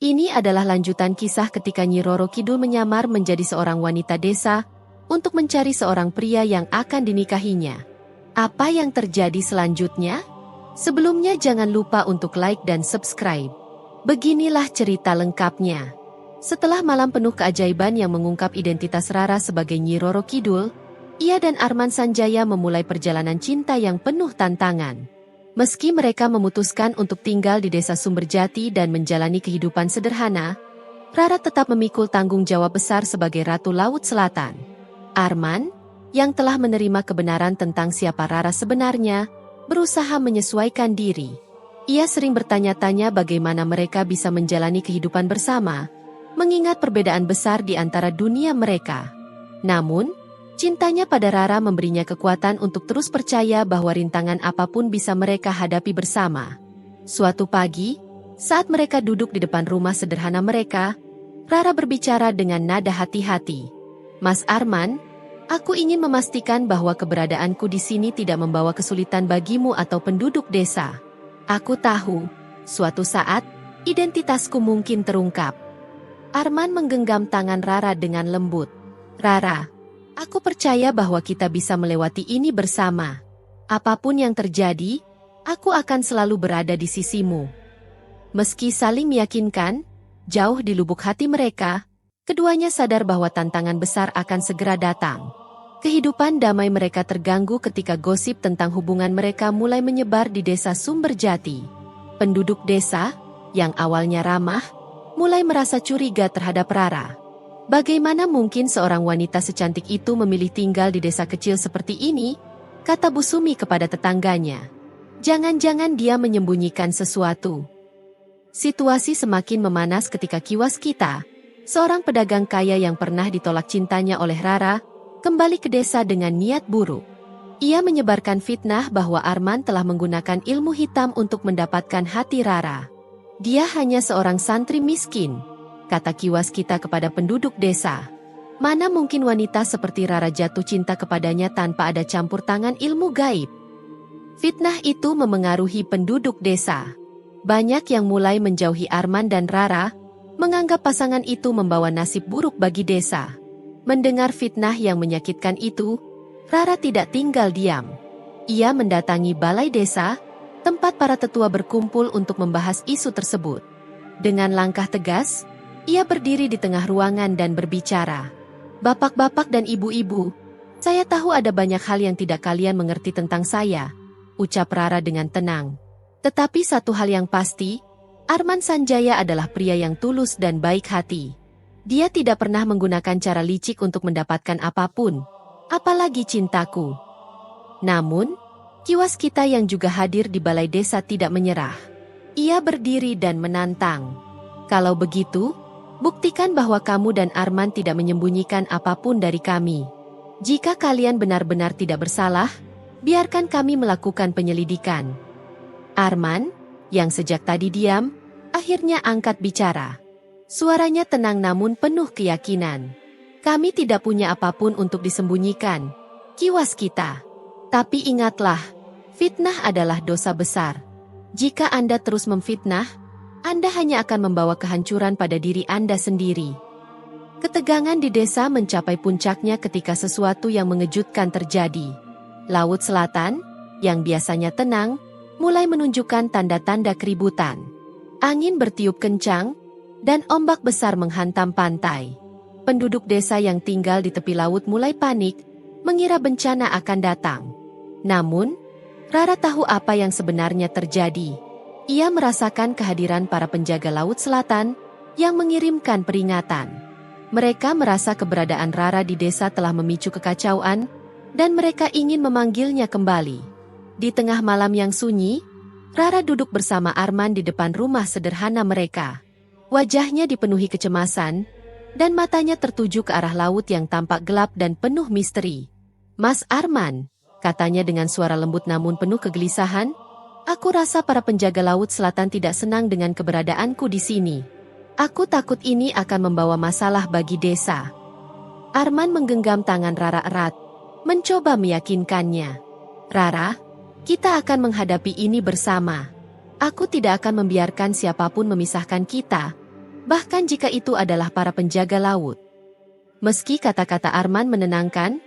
Ini adalah lanjutan kisah ketika Nyi Roro Kidul menyamar menjadi seorang wanita desa untuk mencari seorang pria yang akan dinikahinya. Apa yang terjadi selanjutnya? Sebelumnya jangan lupa untuk like dan subscribe. Beginilah cerita lengkapnya. Setelah malam penuh keajaiban yang mengungkap identitas Rara sebagai Nyi Roro Kidul, ia dan Arman Sanjaya memulai perjalanan cinta yang penuh tantangan. Meski mereka memutuskan untuk tinggal di desa Sumberjati dan menjalani kehidupan sederhana, Rara tetap memikul tanggung jawab besar sebagai Ratu Laut Selatan. Arman, yang telah menerima kebenaran tentang siapa Rara sebenarnya, berusaha menyesuaikan diri. Ia sering bertanya-tanya bagaimana mereka bisa menjalani kehidupan bersama, mengingat perbedaan besar di antara dunia mereka. Namun, cintanya pada Rara memberinya kekuatan untuk terus percaya bahwa rintangan apapun bisa mereka hadapi bersama. Suatu pagi, saat mereka duduk di depan rumah sederhana mereka, Rara berbicara dengan nada hati-hati. "Mas Arman, aku ingin memastikan bahwa keberadaanku di sini tidak membawa kesulitan bagimu atau penduduk desa. Aku tahu, suatu saat, identitasku mungkin terungkap." Arman menggenggam tangan Rara dengan lembut. "Rara, aku percaya bahwa kita bisa melewati ini bersama. Apapun yang terjadi, aku akan selalu berada di sisimu." Meski saling meyakinkan, jauh di lubuk hati mereka, keduanya sadar bahwa tantangan besar akan segera datang. Kehidupan damai mereka terganggu ketika gosip tentang hubungan mereka mulai menyebar di desa Sumberjati. Penduduk desa, yang awalnya ramah, mulai merasa curiga terhadap Rara. "Bagaimana mungkin seorang wanita secantik itu memilih tinggal di desa kecil seperti ini?" kata Bu Sumi kepada tetangganya. "Jangan-jangan dia menyembunyikan sesuatu." Situasi semakin memanas ketika Kiwaskita, seorang pedagang kaya yang pernah ditolak cintanya oleh Rara, kembali ke desa dengan niat buruk. Ia menyebarkan fitnah bahwa Arman telah menggunakan ilmu hitam untuk mendapatkan hati Rara. "Dia hanya seorang santri miskin," kata Kiwaskita kepada penduduk desa. "Mana mungkin wanita seperti Rara jatuh cinta kepadanya tanpa ada campur tangan ilmu gaib?" Fitnah itu memengaruhi penduduk desa. Banyak yang mulai menjauhi Arman dan Rara, menganggap pasangan itu membawa nasib buruk bagi desa. Mendengar fitnah yang menyakitkan itu, Rara tidak tinggal diam. Ia mendatangi balai desa, tempat para tetua berkumpul untuk membahas isu tersebut. Dengan langkah tegas, ia berdiri di tengah ruangan dan berbicara. "Bapak-bapak dan ibu-ibu, saya tahu ada banyak hal yang tidak kalian mengerti tentang saya," ucap Rara dengan tenang. "Tetapi satu hal yang pasti, Arman Sanjaya adalah pria yang tulus dan baik hati. Dia tidak pernah menggunakan cara licik untuk mendapatkan apapun, apalagi cintaku." Namun, Kiwaskita yang juga hadir di balai desa tidak menyerah. Ia berdiri dan menantang. "Kalau begitu, buktikan bahwa kamu dan Arman tidak menyembunyikan apapun dari kami. Jika kalian benar-benar tidak bersalah, biarkan kami melakukan penyelidikan." Arman, yang sejak tadi diam, akhirnya angkat bicara. Suaranya tenang namun penuh keyakinan. "Kami tidak punya apapun untuk disembunyikan, Kiwaskita. Tapi ingatlah, fitnah adalah dosa besar. Jika Anda terus memfitnah, Anda hanya akan membawa kehancuran pada diri Anda sendiri." Ketegangan di desa mencapai puncaknya ketika sesuatu yang mengejutkan terjadi. Laut Selatan, yang biasanya tenang, mulai menunjukkan tanda-tanda keributan. Angin bertiup kencang, dan ombak besar menghantam pantai. Penduduk desa yang tinggal di tepi laut mulai panik, mengira bencana akan datang. Namun, Rara tahu apa yang sebenarnya terjadi. Ia merasakan kehadiran para penjaga Laut Selatan yang mengirimkan peringatan. Mereka merasa keberadaan Rara di desa telah memicu kekacauan, dan mereka ingin memanggilnya kembali. Di tengah malam yang sunyi, Rara duduk bersama Arman di depan rumah sederhana mereka. Wajahnya dipenuhi kecemasan, dan matanya tertuju ke arah laut yang tampak gelap dan penuh misteri. "Mas Arman," katanya dengan suara lembut namun penuh kegelisahan, "aku rasa para penjaga Laut Selatan tidak senang dengan keberadaanku di sini. Aku takut ini akan membawa masalah bagi desa." Arman menggenggam tangan Rara erat, mencoba meyakinkannya. "Rara, kita akan menghadapi ini bersama. Aku tidak akan membiarkan siapapun memisahkan kita, bahkan jika itu adalah para penjaga laut. Meski kata-kata Arman menenangkan,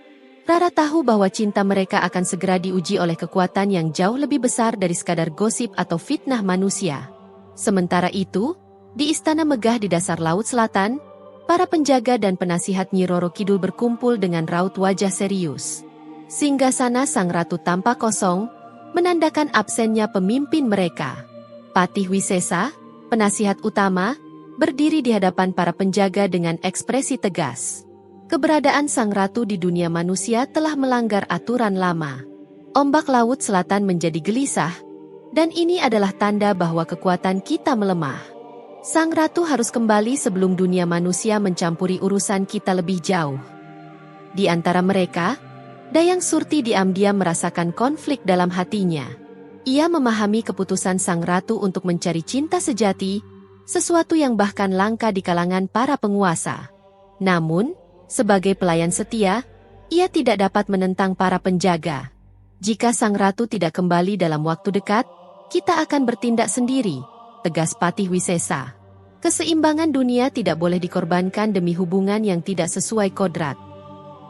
Rara tahu bahwa cinta mereka akan segera diuji oleh kekuatan yang jauh lebih besar dari sekadar gosip atau fitnah manusia. Sementara itu, di istana megah di dasar Laut Selatan, para penjaga dan penasihat Nyi Roro Kidul berkumpul dengan raut wajah serius. Singgasana sang ratu tampak kosong, menandakan absennya pemimpin mereka. Patih Wisesa, penasihat utama, berdiri di hadapan para penjaga dengan ekspresi tegas. Keberadaan sang ratu di dunia manusia telah melanggar aturan lama. Ombak Laut Selatan menjadi gelisah, dan ini adalah tanda bahwa kekuatan kita melemah. Sang ratu harus kembali sebelum dunia manusia mencampuri urusan kita lebih jauh. Di antara mereka, Dayang Surti diam-diam merasakan konflik dalam hatinya. Ia memahami keputusan sang ratu untuk mencari cinta sejati, sesuatu yang bahkan langka di kalangan para penguasa. Namun, sebagai pelayan setia, ia tidak dapat menentang para penjaga. Jika sang ratu tidak kembali dalam waktu dekat, kita akan bertindak sendiri, tegas Patih Wisesa. Keseimbangan dunia tidak boleh dikorbankan demi hubungan yang tidak sesuai kodrat.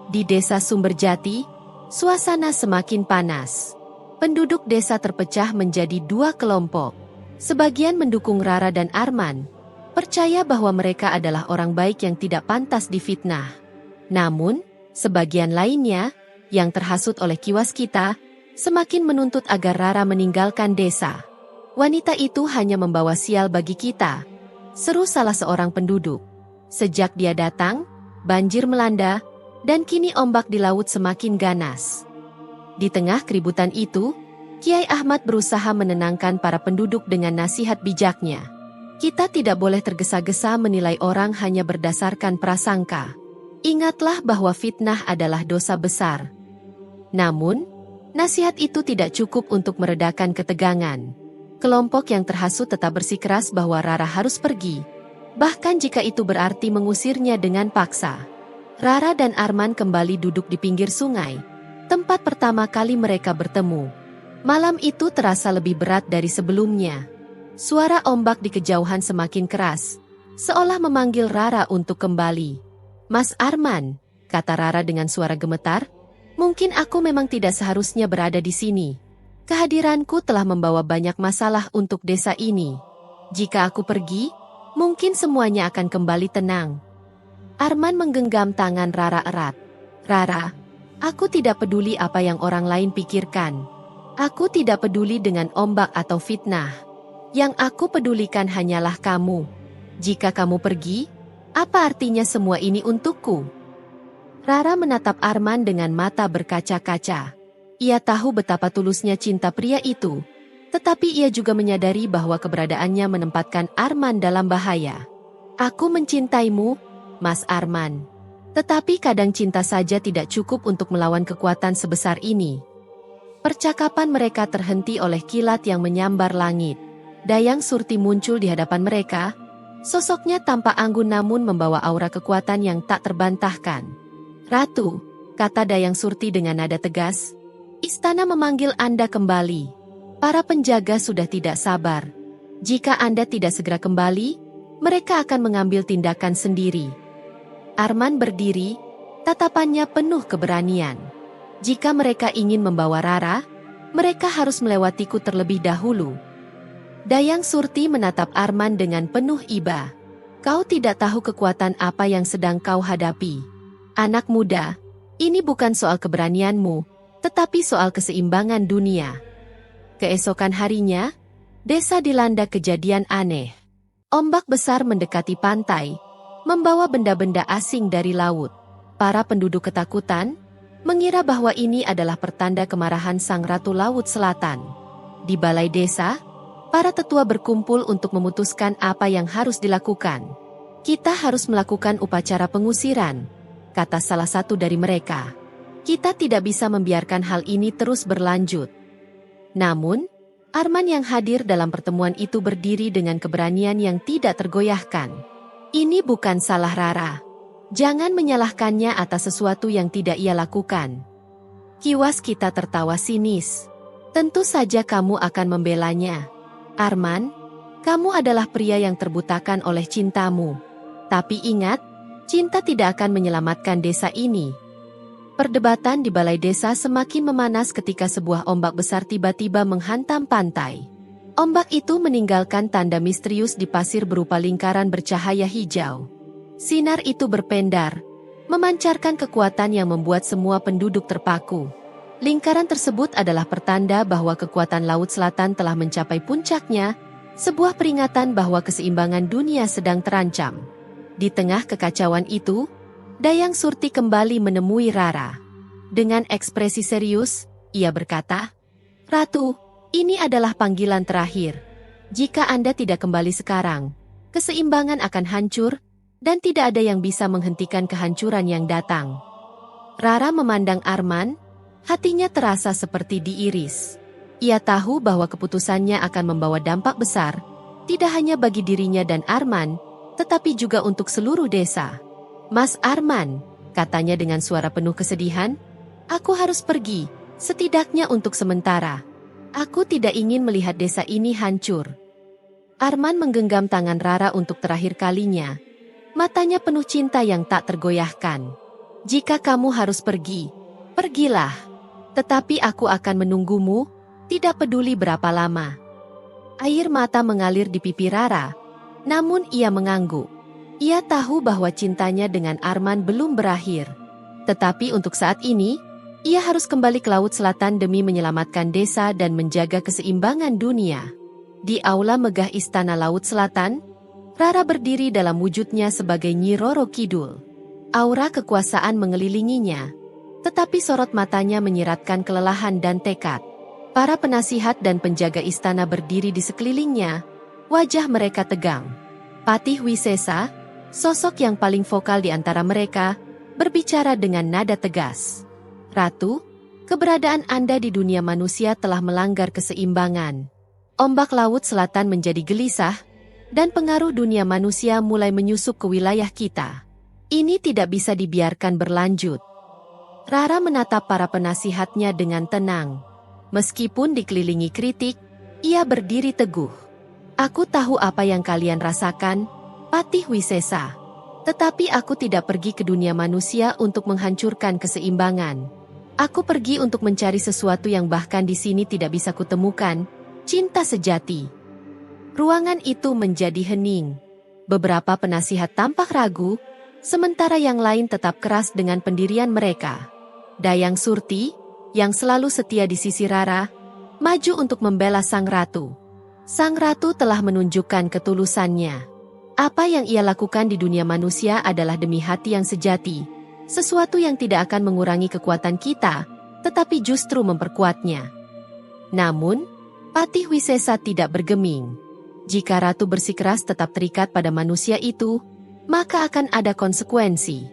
Di desa Sumberjati, suasana semakin panas. Penduduk desa terpecah menjadi dua kelompok. Sebagian mendukung Rara dan Arman, percaya bahwa mereka adalah orang baik yang tidak pantas difitnah. Namun, sebagian lainnya, yang terhasut oleh kiwas kita, semakin menuntut agar Rara meninggalkan desa. Wanita itu hanya membawa sial bagi kita, seru salah seorang penduduk. Sejak dia datang, banjir melanda, dan kini ombak di laut semakin ganas. Di tengah keributan itu, Kiai Ahmad berusaha menenangkan para penduduk dengan nasihat bijaknya. Kita tidak boleh tergesa-gesa menilai orang hanya berdasarkan prasangka. Ingatlah bahwa fitnah adalah dosa besar. Namun, nasihat itu tidak cukup untuk meredakan ketegangan. Kelompok yang terhasut tetap bersikeras bahwa Rara harus pergi, bahkan jika itu berarti mengusirnya dengan paksa. Rara dan Arman kembali duduk di pinggir sungai, tempat pertama kali mereka bertemu. Malam itu terasa lebih berat dari sebelumnya. Suara ombak di kejauhan semakin keras, seolah memanggil Rara untuk kembali. "Mas Arman," kata Rara dengan suara gemetar, "mungkin aku memang tidak seharusnya berada di sini. Kehadiranku telah membawa banyak masalah untuk desa ini. Jika aku pergi, mungkin semuanya akan kembali tenang." Arman menggenggam tangan Rara erat. "Rara, aku tidak peduli apa yang orang lain pikirkan. Aku tidak peduli dengan ombak atau fitnah. Yang aku pedulikan hanyalah kamu. Jika kamu pergi, apa artinya semua ini untukku?" Rara menatap Arman dengan mata berkaca-kaca. Ia tahu betapa tulusnya cinta pria itu, tetapi ia juga menyadari bahwa keberadaannya menempatkan Arman dalam bahaya. "Aku mencintaimu, Mas Arman. Tetapi kadang cinta saja tidak cukup untuk melawan kekuatan sebesar ini." Percakapan mereka terhenti oleh kilat yang menyambar langit. Dayang Surti muncul di hadapan mereka. Sosoknya tampak anggun namun membawa aura kekuatan yang tak terbantahkan. "Ratu," kata Dayang Surti dengan nada tegas, "istana memanggil Anda kembali. Para penjaga sudah tidak sabar. Jika Anda tidak segera kembali, mereka akan mengambil tindakan sendiri." Arman berdiri, tatapannya penuh keberanian. "Jika mereka ingin membawa Rara, mereka harus melewatiku terlebih dahulu." Dayang Surti menatap Arman dengan penuh iba. "Kau tidak tahu kekuatan apa yang sedang kau hadapi. Anak muda, ini bukan soal keberanianmu, tetapi soal keseimbangan dunia." Keesokan harinya, desa dilanda kejadian aneh. Ombak besar mendekati pantai, membawa benda-benda asing dari laut. Para penduduk ketakutan, mengira bahwa ini adalah pertanda kemarahan Sang Ratu Laut Selatan. Di balai desa, para tetua berkumpul untuk memutuskan apa yang harus dilakukan. "Kita harus melakukan upacara pengusiran," kata salah satu dari mereka. "Kita tidak bisa membiarkan hal ini terus berlanjut." Namun, Arman yang hadir dalam pertemuan itu berdiri dengan keberanian yang tidak tergoyahkan. "Ini bukan salah Rara. Jangan menyalahkannya atas sesuatu yang tidak ia lakukan." Kiwas kita tertawa sinis. "Tentu saja kamu akan membelanya, Arman. Kamu adalah pria yang terbutakan oleh cintamu. Tapi ingat, cinta tidak akan menyelamatkan desa ini. Perdebatan di balai desa semakin memanas ketika sebuah ombak besar tiba-tiba menghantam pantai. Ombak itu meninggalkan tanda misterius di pasir berupa lingkaran bercahaya hijau. Sinar itu berpendar, memancarkan kekuatan yang membuat semua penduduk terpaku. Lingkaran tersebut adalah pertanda bahwa kekuatan Laut Selatan telah mencapai puncaknya, sebuah peringatan bahwa keseimbangan dunia sedang terancam. Di tengah kekacauan itu, Dayang Surti kembali menemui Rara. Dengan ekspresi serius, ia berkata, "Ratu, ini adalah panggilan terakhir. Jika Anda tidak kembali sekarang, keseimbangan akan hancur, dan tidak ada yang bisa menghentikan kehancuran yang datang." Rara memandang Arman, hatinya terasa seperti diiris. Ia tahu bahwa keputusannya akan membawa dampak besar, tidak hanya bagi dirinya dan Arman, tetapi juga untuk seluruh desa. "Mas Arman," katanya dengan suara penuh kesedihan, "aku harus pergi, setidaknya untuk sementara. Aku tidak ingin melihat desa ini hancur." Arman menggenggam tangan Rara untuk terakhir kalinya. Matanya penuh cinta yang tak tergoyahkan. "Jika kamu harus pergi, pergilah. Tetapi aku akan menunggumu, tidak peduli berapa lama." Air mata mengalir di pipi Rara, namun ia mengangguk. Ia tahu bahwa cintanya dengan Arman belum berakhir. Tetapi untuk saat ini, ia harus kembali ke Laut Selatan demi menyelamatkan desa dan menjaga keseimbangan dunia. Di aula megah Istana Laut Selatan, Rara berdiri dalam wujudnya sebagai Nyi Roro Kidul. Aura kekuasaan mengelilinginya, tetapi sorot matanya menyiratkan kelelahan dan tekad. Para penasihat dan penjaga istana berdiri di sekelilingnya, wajah mereka tegang. Patih Wisesa, sosok yang paling vokal di antara mereka, berbicara dengan nada tegas. "Ratu, keberadaan Anda di dunia manusia telah melanggar keseimbangan. Ombak Laut Selatan menjadi gelisah, dan pengaruh dunia manusia mulai menyusup ke wilayah kita. Ini tidak bisa dibiarkan berlanjut." Rara menatap para penasihatnya dengan tenang. Meskipun dikelilingi kritik, ia berdiri teguh. "Aku tahu apa yang kalian rasakan, Patih Wisesa. Tetapi aku tidak pergi ke dunia manusia untuk menghancurkan keseimbangan. Aku pergi untuk mencari sesuatu yang bahkan di sini tidak bisa kutemukan, cinta sejati." Ruangan itu menjadi hening. Beberapa penasihat tampak ragu, sementara yang lain tetap keras dengan pendirian mereka. Dayang Surti, yang selalu setia di sisi Rara, maju untuk membela Sang Ratu. Sang Ratu telah menunjukkan ketulusannya. Apa yang ia lakukan di dunia manusia adalah demi hati yang sejati, sesuatu yang tidak akan mengurangi kekuatan kita, tetapi justru memperkuatnya. Namun, Patih Wisesa tidak bergeming. Jika Ratu bersikeras tetap terikat pada manusia itu, maka akan ada konsekuensi.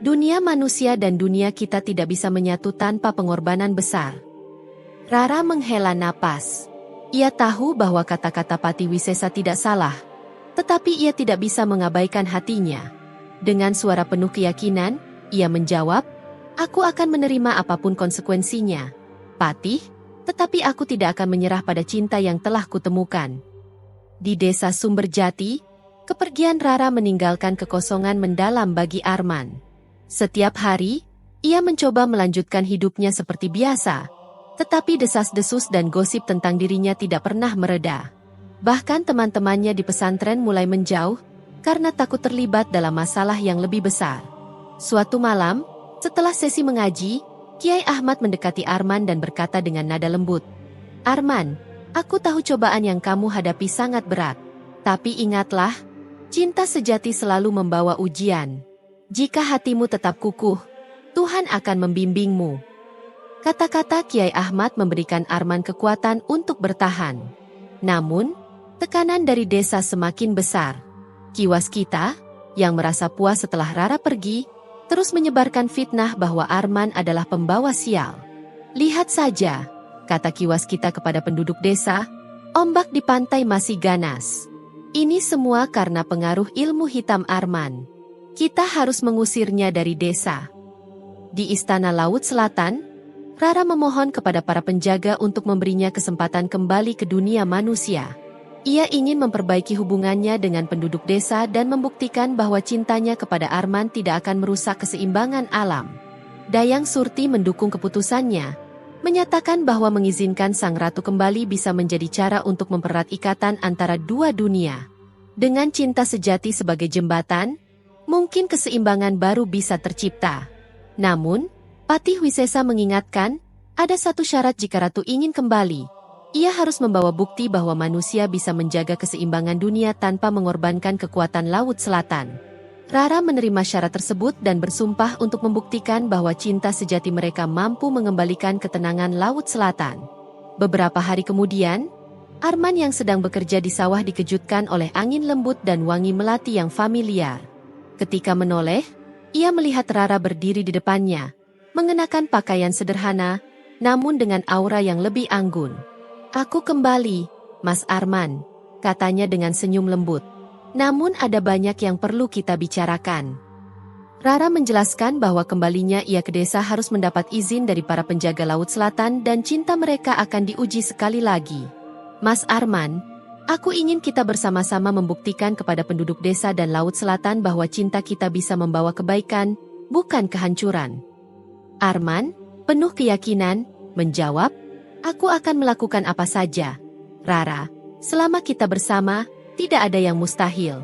Dunia manusia dan dunia kita tidak bisa menyatu tanpa pengorbanan besar. Rara menghela napas. Ia tahu bahwa kata-kata Patih Wisesa tidak salah, tetapi ia tidak bisa mengabaikan hatinya. Dengan suara penuh keyakinan, ia menjawab, "Aku akan menerima apapun konsekuensinya, Patih, tetapi aku tidak akan menyerah pada cinta yang telah kutemukan." Di desa Sumberjati, kepergian Rara meninggalkan kekosongan mendalam bagi Arman. Setiap hari, ia mencoba melanjutkan hidupnya seperti biasa, tetapi desas-desus dan gosip tentang dirinya tidak pernah mereda. Bahkan teman-temannya di pesantren mulai menjauh, karena takut terlibat dalam masalah yang lebih besar. Suatu malam, setelah sesi mengaji, Kiai Ahmad mendekati Arman dan berkata dengan nada lembut, "Arman, aku tahu cobaan yang kamu hadapi sangat berat. Tapi ingatlah, cinta sejati selalu membawa ujian. Jika hatimu tetap kukuh, Tuhan akan membimbingmu." Kata-kata Kiai Ahmad memberikan Arman kekuatan untuk bertahan. Namun, tekanan dari desa semakin besar. Ki Waskita, yang merasa puas setelah Rara pergi, terus menyebarkan fitnah bahwa Arman adalah pembawa sial. "Lihat saja," kata Ki Waskita kepada penduduk desa, "ombak di pantai masih ganas. Ini semua karena pengaruh ilmu hitam Arman. Kita harus mengusirnya dari desa." Di Istana Laut Selatan, Rara memohon kepada para penjaga untuk memberinya kesempatan kembali ke dunia manusia. Ia ingin memperbaiki hubungannya dengan penduduk desa dan membuktikan bahwa cintanya kepada Arman tidak akan merusak keseimbangan alam. Dayang Surti mendukung keputusannya, menyatakan bahwa mengizinkan sang ratu kembali bisa menjadi cara untuk mempererat ikatan antara dua dunia. Dengan cinta sejati sebagai jembatan, mungkin keseimbangan baru bisa tercipta. Namun, Patih Wisesa mengingatkan, ada satu syarat jika ratu ingin kembali. Ia harus membawa bukti bahwa manusia bisa menjaga keseimbangan dunia tanpa mengorbankan kekuatan Laut Selatan. Rara menerima syarat tersebut dan bersumpah untuk membuktikan bahwa cinta sejati mereka mampu mengembalikan ketenangan Laut Selatan. Beberapa hari kemudian, Arman yang sedang bekerja di sawah dikejutkan oleh angin lembut dan wangi melati yang familiar. Ketika menoleh, ia melihat Rara berdiri di depannya, mengenakan pakaian sederhana, namun dengan aura yang lebih anggun. "Aku kembali, Mas Arman," katanya dengan senyum lembut. "Namun ada banyak yang perlu kita bicarakan." Rara menjelaskan bahwa kembalinya ia ke desa harus mendapat izin dari para penjaga Laut Selatan dan cinta mereka akan diuji sekali lagi. "Mas Arman, aku ingin kita bersama-sama membuktikan kepada penduduk desa dan Laut Selatan bahwa cinta kita bisa membawa kebaikan, bukan kehancuran." Arman, penuh keyakinan, menjawab, "Aku akan melakukan apa saja, Rara. Selama kita bersama, tidak ada yang mustahil."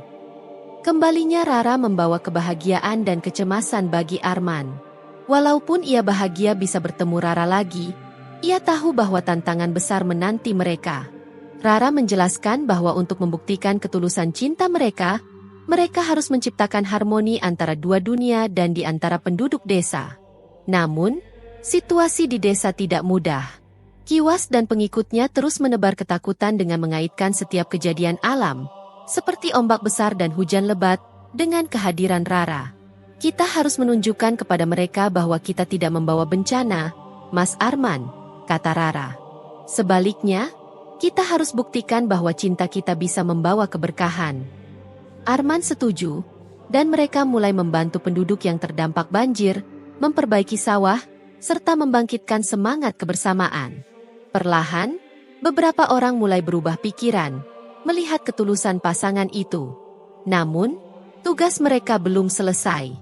Kembalinya Rara membawa kebahagiaan dan kecemasan bagi Arman. Walaupun ia bahagia bisa bertemu Rara lagi, ia tahu bahwa tantangan besar menanti mereka. Rara menjelaskan bahwa untuk membuktikan ketulusan cinta mereka, mereka harus menciptakan harmoni antara dua dunia dan di antara penduduk desa. Namun, situasi di desa tidak mudah. Kiwas dan pengikutnya terus menebar ketakutan dengan mengaitkan setiap kejadian alam, seperti ombak besar dan hujan lebat, dengan kehadiran Rara. "Kita harus menunjukkan kepada mereka bahwa kita tidak membawa bencana, Mas Arman," kata Rara. "Sebaliknya, kita harus buktikan bahwa cinta kita bisa membawa keberkahan." Arman setuju, dan mereka mulai membantu penduduk yang terdampak banjir, memperbaiki sawah, serta membangkitkan semangat kebersamaan. Perlahan, beberapa orang mulai berubah pikiran, melihat ketulusan pasangan itu. Namun, tugas mereka belum selesai.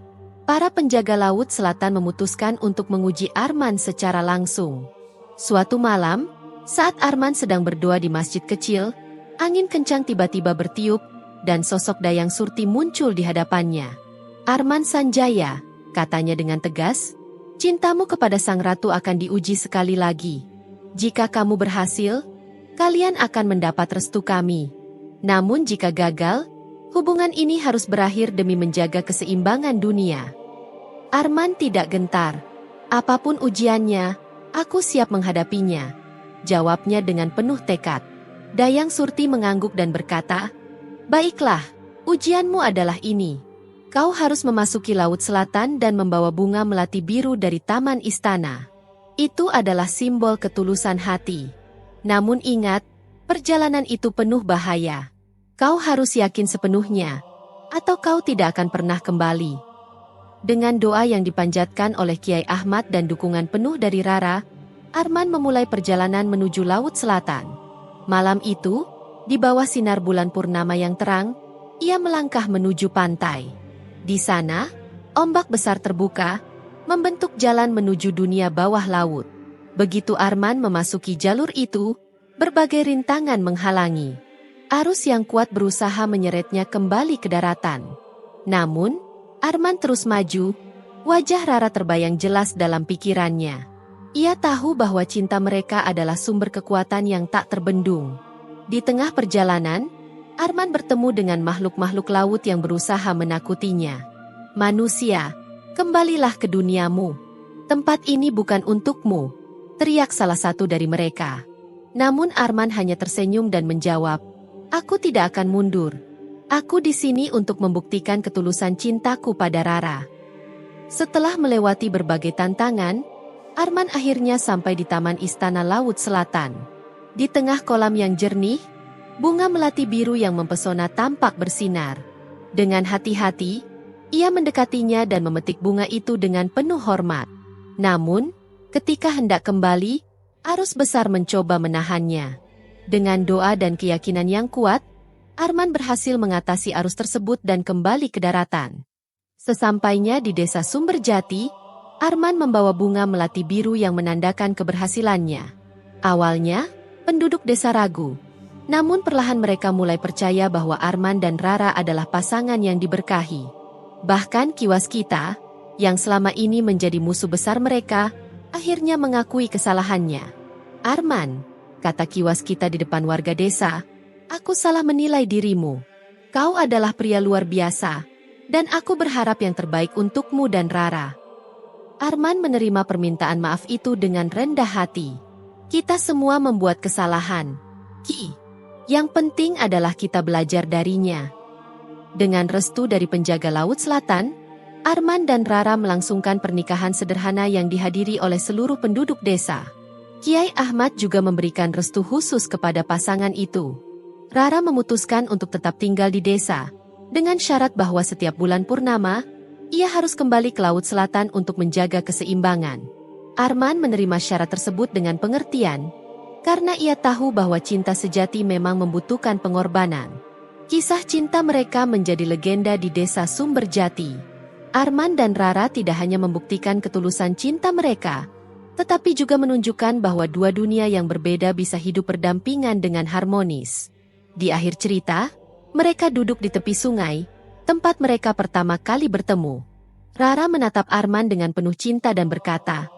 Para penjaga Laut Selatan memutuskan untuk menguji Arman secara langsung. Suatu malam, saat Arman sedang berdoa di masjid kecil, angin kencang tiba-tiba bertiup, dan sosok Dayang Surti muncul di hadapannya. "Arman Sanjaya," katanya dengan tegas, "cintamu kepada sang ratu akan diuji sekali lagi. Jika kamu berhasil, kalian akan mendapat restu kami. Namun jika gagal, hubungan ini harus berakhir demi menjaga keseimbangan dunia." Arman tidak gentar. "Apapun ujiannya, aku siap menghadapinya," jawabnya dengan penuh tekad. Dayang Surti mengangguk dan berkata, "Baiklah, ujianmu adalah ini. Kau harus memasuki Laut Selatan dan membawa bunga melati biru dari taman istana. Itu adalah simbol ketulusan hati. Namun ingat, perjalanan itu penuh bahaya. Kau harus yakin sepenuhnya, atau kau tidak akan pernah kembali." Dengan doa yang dipanjatkan oleh Kiai Ahmad dan dukungan penuh dari Rara, Arman memulai perjalanan menuju Laut Selatan. Malam itu, di bawah sinar bulan purnama yang terang, ia melangkah menuju pantai. Di sana, ombak besar terbuka, membentuk jalan menuju dunia bawah laut. Begitu Arman memasuki jalur itu, berbagai rintangan menghalangi. Arus yang kuat berusaha menyeretnya kembali ke daratan. Namun, Arman terus maju, wajah Rara terbayang jelas dalam pikirannya. Ia tahu bahwa cinta mereka adalah sumber kekuatan yang tak terbendung. Di tengah perjalanan, Arman bertemu dengan makhluk-makhluk laut yang berusaha menakutinya. "Manusia, kembalilah ke duniamu. Tempat ini bukan untukmu," teriak salah satu dari mereka. Namun Arman hanya tersenyum dan menjawab, "Aku tidak akan mundur. Aku di sini untuk membuktikan ketulusan cintaku pada Rara." Setelah melewati berbagai tantangan, Arman akhirnya sampai di Taman Istana Laut Selatan. Di tengah kolam yang jernih, bunga melati biru yang mempesona tampak bersinar. Dengan hati-hati, ia mendekatinya dan memetik bunga itu dengan penuh hormat. Namun, ketika hendak kembali, arus besar mencoba menahannya. Dengan doa dan keyakinan yang kuat, Arman berhasil mengatasi arus tersebut dan kembali ke daratan. Sesampainya di desa Sumberjati, Arman membawa bunga melati biru yang menandakan keberhasilannya. Awalnya, penduduk desa ragu. Namun perlahan mereka mulai percaya bahwa Arman dan Rara adalah pasangan yang diberkahi. Bahkan Kiwaskita, yang selama ini menjadi musuh besar mereka, akhirnya mengakui kesalahannya. Arman, kata Kiwaskita di depan warga desa, aku salah menilai dirimu. Kau adalah pria luar biasa, dan aku berharap yang terbaik untukmu dan Rara. Arman menerima permintaan maaf itu dengan rendah hati. Kita semua membuat kesalahan, Ki. Yang penting adalah kita belajar darinya. Dengan restu dari penjaga Laut Selatan, Arman dan Rara melangsungkan pernikahan sederhana yang dihadiri oleh seluruh penduduk desa. Kiai Ahmad juga memberikan restu khusus kepada pasangan itu. Rara memutuskan untuk tetap tinggal di desa, dengan syarat bahwa setiap bulan purnama, ia harus kembali ke Laut Selatan untuk menjaga keseimbangan. Arman menerima syarat tersebut dengan pengertian, karena ia tahu bahwa cinta sejati memang membutuhkan pengorbanan. Kisah cinta mereka menjadi legenda di desa Sumberjati. Arman dan Rara tidak hanya membuktikan ketulusan cinta mereka, tetapi juga menunjukkan bahwa dua dunia yang berbeda bisa hidup berdampingan dengan harmonis. Di akhir cerita, mereka duduk di tepi sungai, tempat mereka pertama kali bertemu. Rara menatap Arman dengan penuh cinta dan berkata,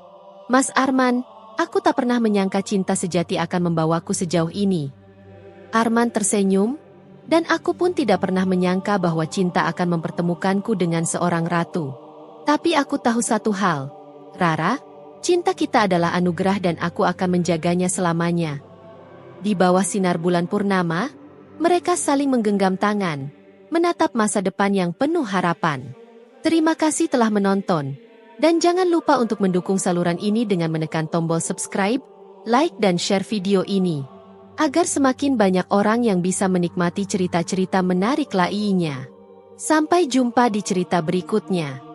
Mas Arman, aku tak pernah menyangka cinta sejati akan membawaku sejauh ini. Arman tersenyum, dan aku pun tidak pernah menyangka bahwa cinta akan mempertemukanku dengan seorang ratu. Tapi aku tahu satu hal, Rara, cinta kita adalah anugerah dan aku akan menjaganya selamanya. Di bawah sinar bulan purnama, mereka saling menggenggam tangan, menatap masa depan yang penuh harapan. Terima kasih telah menonton, dan jangan lupa untuk mendukung saluran ini dengan menekan tombol subscribe, like dan share video ini, agar semakin banyak orang yang bisa menikmati cerita-cerita menarik lainnya. Sampai jumpa di cerita berikutnya.